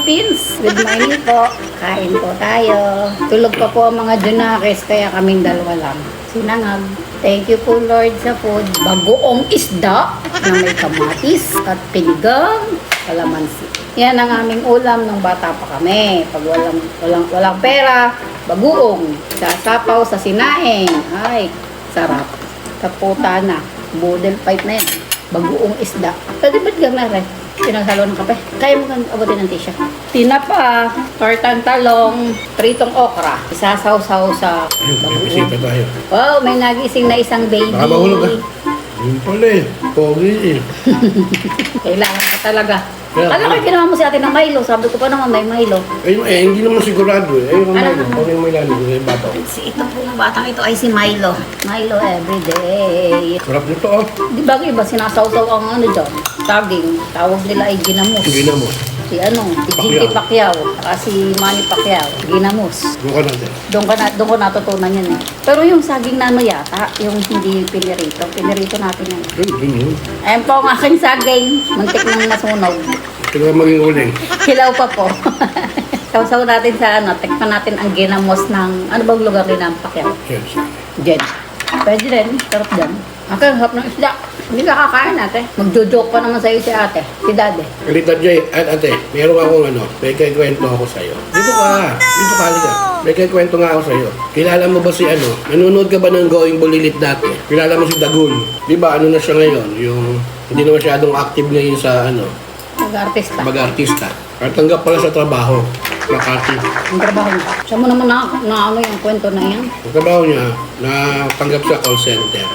Philippines. Good morning po. Kain po tayo. Tulog pa po ang mga Junakis, kaya kaming dalawa lang. Sinangag. Thank you po Lord sa food. Bagoong isda na may kamatis at pinigang kalamansi. Yan ang aming ulam nung bata pa kami. Pag walang pera, bagoong. Sasapaw sa sinaing. Ay, sarap. Kaputa na. Budel fight na yan. Bagoong isda. Pwede ba't gamay rin? Pinagsalo ng kape. Kaya mo kang abutin ng tisya. Tinapa, tortang talong, pritong okra. Isasaw-saw sa bagoong. Bisita tayo. Wow, may nagising na isang baby. Baka mahulog ka. Yun pala eh. Pogi eh. Kailangan ka talaga. Yeah. Kala ko ginawa mo si ate ng Milo. Sabi ko pa naman may Milo. Hindi naman sigurado eh. Ayun ang Ano? Milo. Kung yung may lalo, yung bato. Si ito po ng batang ito ay si Milo. Milo everyday. Sarap nito oh. Di ba iba sinasawsaw ang ano dyan? Saging. Tawag nila ay ginamos. Ginamos. Si Jinky Pacquiao. Saka si Manny Pacquiao. Ginamos. Buka natin. Doon ko natutunan yan eh. Pero yung saging na ano yata, yung hindi pinirito. Pinirito natin yan. Yun. Ayan po ang aking saging. Muntik nang nasunog. Ito na maging uling. Hilaw pa po. Sausaw natin sa ano, tekpan natin ang ginamos ng, ano bang lugar din ng Pacquiao? Yan. Jen. Pwede rin, sarap dyan. Ang harap ng isda. Hindi ka kakain ate. Magjo-joke pa naman sa'yo si ate, si daddy. Kalita Jay, at ate, meron akong ano, may kwento ako sa'yo. Dito ka halika. May kwento nga ako sa'yo. Kilala mo ba si ano, nanonood ka ba ng Going Bulilit dati? Kilala mo si Dagul? Di ba ano na siya ngayon? Yung, hindi na masyadong active ngayon sa ano, Mag-artista. mag-artista. At tanggap pala sa trabaho. Makati. Ang trabaho niya. Siya mo naman na ano yung kwento na yan. Ang trabaho niya, natanggap sa call center.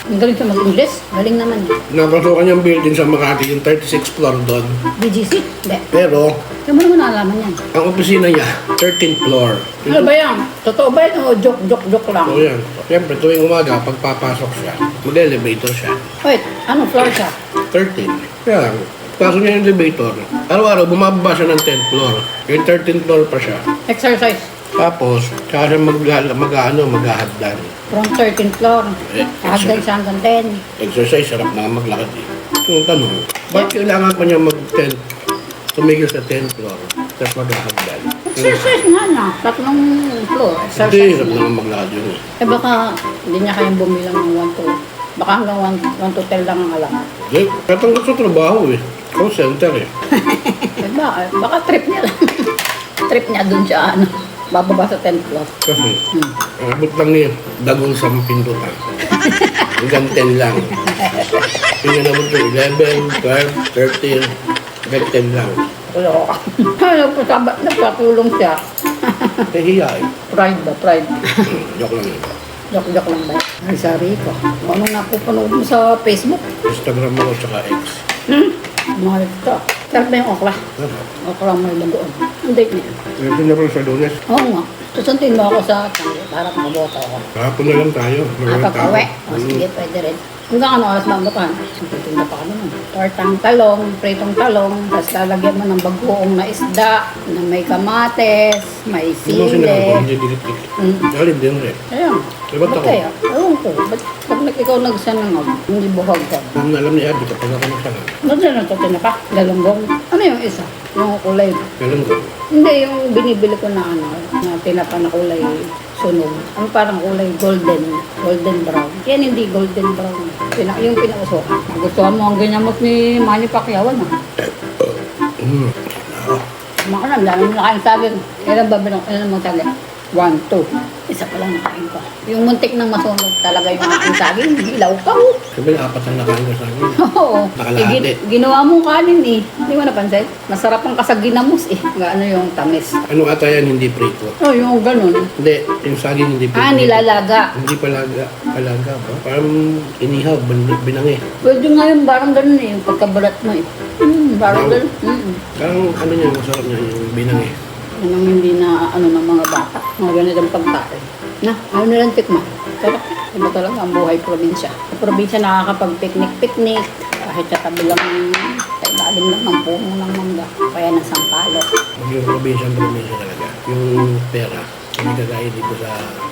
Ang galing siya mag-English. Galing naman niya. Napasukan niyang building sa Makati, yung 36th floor doon. BGC? Hindi. Pero, Siya mo naman nalaman yan. ang opisina niya, 13th floor. Ano ba yan? Totoo ba yan o joke lang? So yan. Siyempre, tuwing umaga, pagpapasok siya, mag-elevator siya. Wait, ano floor siya? 13. Kaya lang, pasok niya yung elevator. Araw-araw, bumababa siya ng 10th floor. Yung 13th floor pa siya. Exercise. Tapos, kaya siya maghahagdan. From 13th floor. Hagdan siya hanggang 10. Exercise, sarap na maglakad eh. Yung tanong, bakit kailangan pa niya mag-10, tumigil sa 10th floor, tapos maghahagdan? Exercise nga na. Tatlong floor. Hindi, Exercise. sarap na maglakad yun eh. Eh baka hindi niya kayang bumilang ng 1 to. Baka hanggang 1 to 10 lang ang alam. Hindi, katanggap sa trabaho eh. Call center eh. Eh baka trip niya lang. Trip niya dun siya ano. Bababa sa 10th floor. Kasi, abot lang niya, dagol sa pintutan. Hanggang 10 lang. Yung nabot ko, 11, 12, 13, hanggang 10 lang. Wala ka. Nagpatulong siya. Kahiya eh. Pride ba? Pride. Joke lang yun. Joke lang ba? Ay, sorry ko. Ano napupanood mo sa Facebook? Instagram ako tsaka X. Mahal ito. Sarap ba yung okra? Sarap. Okra may lagoon. Ang date niya. Ito na pala sa Lunes. Oo nga. Susuntin mo ako sa tangi para makaboto ako. Kahapon na lang tayo. Pag-uwi. O sige, pwede rin. Hanggang ano oras mabukan? Titinda pa kami nun. Tortang talong, pritong talong, tapos lalagyan mo ng bagoong na isda, na may kamates, may Ano sinabi ko? sili. Hindi dilitik. Galit din rin. Ayun. Ba't ako? kaya? Ewan ko. Ba't pag ikaw nagsanangag, hindi buhag ka? Kung alam ni Abby kapag ako nagsanga. Ba't na natutin na ka? Galunggong. Ano yung isa? Yung kulay. Kailan ko? Hindi, yung binibili ko na ano, na tinapa na kulay sunog. Ang parang kulay golden brown. Yan hindi golden brown. Yung pinausokan. Gusto mo ang ganyamot ni Manny Pacquiao, no? Makanan, dami mo nakain saging. Ilan ba mong saging? 1, 2. Isa pa lang nakain ko. Yung muntik ng masunog talaga yung aking saging. Hilaw ka, oh. Sabi na, 4 ang nakain ko sa akin. Oo. Nakalahati. Ginawa mong kanin eh. Hindi mo napansin? Masarap ang kasaginamos eh. Ano yung tamis. Ano ata yan, hindi prito? Oh, yung ganun. Hindi, yung saging hindi prito. Nilalaga. Hindi palaga ba? Parang inihaw, binangi. Pwede nga yung parang ganun eh. Yung pagkabalat mo eh. Parang Wow. ganun. Parang ano niya, masarap niya yung binangi. Yan ang hindi na ano ng mga bata. Mga ganitong pagkain. Na, ano nilang tikma? Pero iba talaga ang buhay probinsya. Sa probinsya nakakapag-picnic-picnic. Kahit sa tabi lang, sa ilalim lang ng puno ng mangga. Kaya ng sampalok. Yung probinsya talaga. Yung pera, hindi kagaya dito sa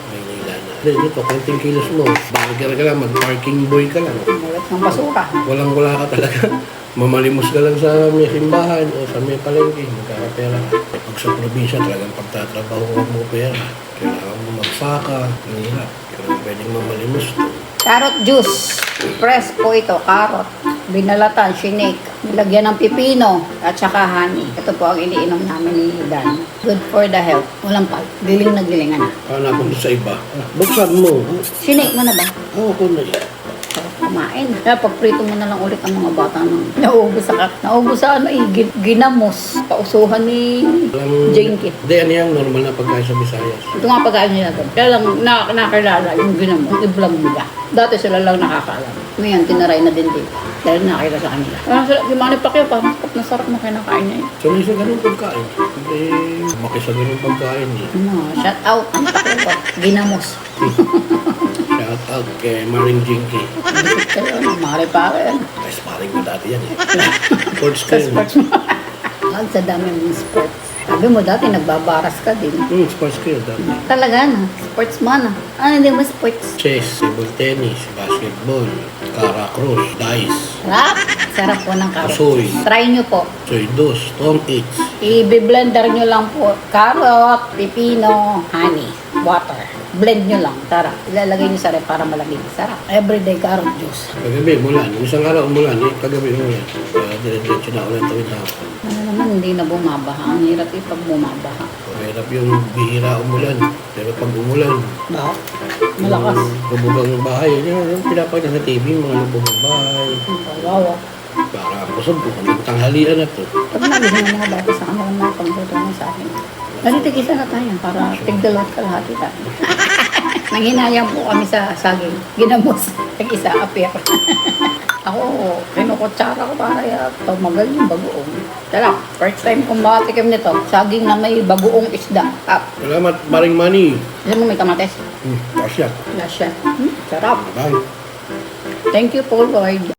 Maynila na. Dito, konting kilos mo. Bagger ka lang, mag-parking boy ka lang. Mulat ng basura. Walang-wala ka talaga. Mamalimos ka lang sa may simbahan o sa may palengke. pera ka. Eh, pag sa probinsya, talagang pagtatrabaho mo pera. Kailangan mo magsaka, mahirap. Kailangan pwedeng mamalimos to. Carrot juice. Press po ito, carrot. Binalatan, shinake. Nilagyan ng pipino at saka honey. Ito po ang iniinom namin ni Dan. Good for the health. Walang pal. Giling na gilingan na. Paano ako doon sa iba? Buksan mo. Shinake mo na ba? Oo, kung na Sarap kumain. Kaya pagprito mo na lang ulit ang mga bata nang naubos sa naubos sa ginamos. Pausuhan ni Jenky. Hindi, ano yung normal na pagkain sa Visayas. Ito nga pagkain nila doon. Kaya lang nakakilala yung ginamos. I-vlog nila. Dati sila lang nakakaalam. Ngayon, tinaray na din dito. Dahil nakakita sa kanila. Yung Manny Pacquiao, parang nasarap na kinakain niya yun. Sanay sa ganun pagkain. Hindi, lumaki sa ganun pagkain eh. Shout out. Ang Pacquiao, ginamos. Shout out kay Maring Jinky. Mari pa rin. Ay, sparring ko dati yan eh. Sports ko Sa yun. sports mo. Ang sa dami mong sports. Sabi mo dati, nagbabaras ka din. Sports ko yun dati. Talaga na, sportsman ah. Ano hindi mo sports? Chess, table tennis, basketball, karacross, dice, Sarap. Sarap po ng carrot. Asoy. Try nyo po. soy dos, tom eats. I-blender nyo lang po. Carrot, pipino, honey, water. Blend nyo lang. Sarap. Ilalagay nyo sa rep para malamig. Sarap. Everyday carrot juice. Kagabi, umulan. Isang araw umulan. Kagabi umulan. Kaya dire-diretso na ulan tuwing hapon. Ano naman, hindi na bumabaha. Ang hirap pag bumabaha. Mahirap yung bihira umulan. Pero pag umulan, Ba? Malakas. lubog ang bahay. Yung pinapakita sa TV, mga lubog ang bahay. Wawa. Para kusog ko kung tanghalian na to. Pag nagising ng mga bata sa kanila mga pagtutulong sa akin. Ganito kisa na tayo para tigdalawat kalahati tayo. Nanghinayang po kami sa saging. Ginamos. Tag-isa, apir. Ako, kinukutsara ko para tumagal yung bagoong. Tala, first time kong makatikim nito. Saging na may bagoong isda. Salamat, Maring Manny. Alam mo may kamates? Pasya. Lasya. Sarap. Bye. Thank you po, Lord.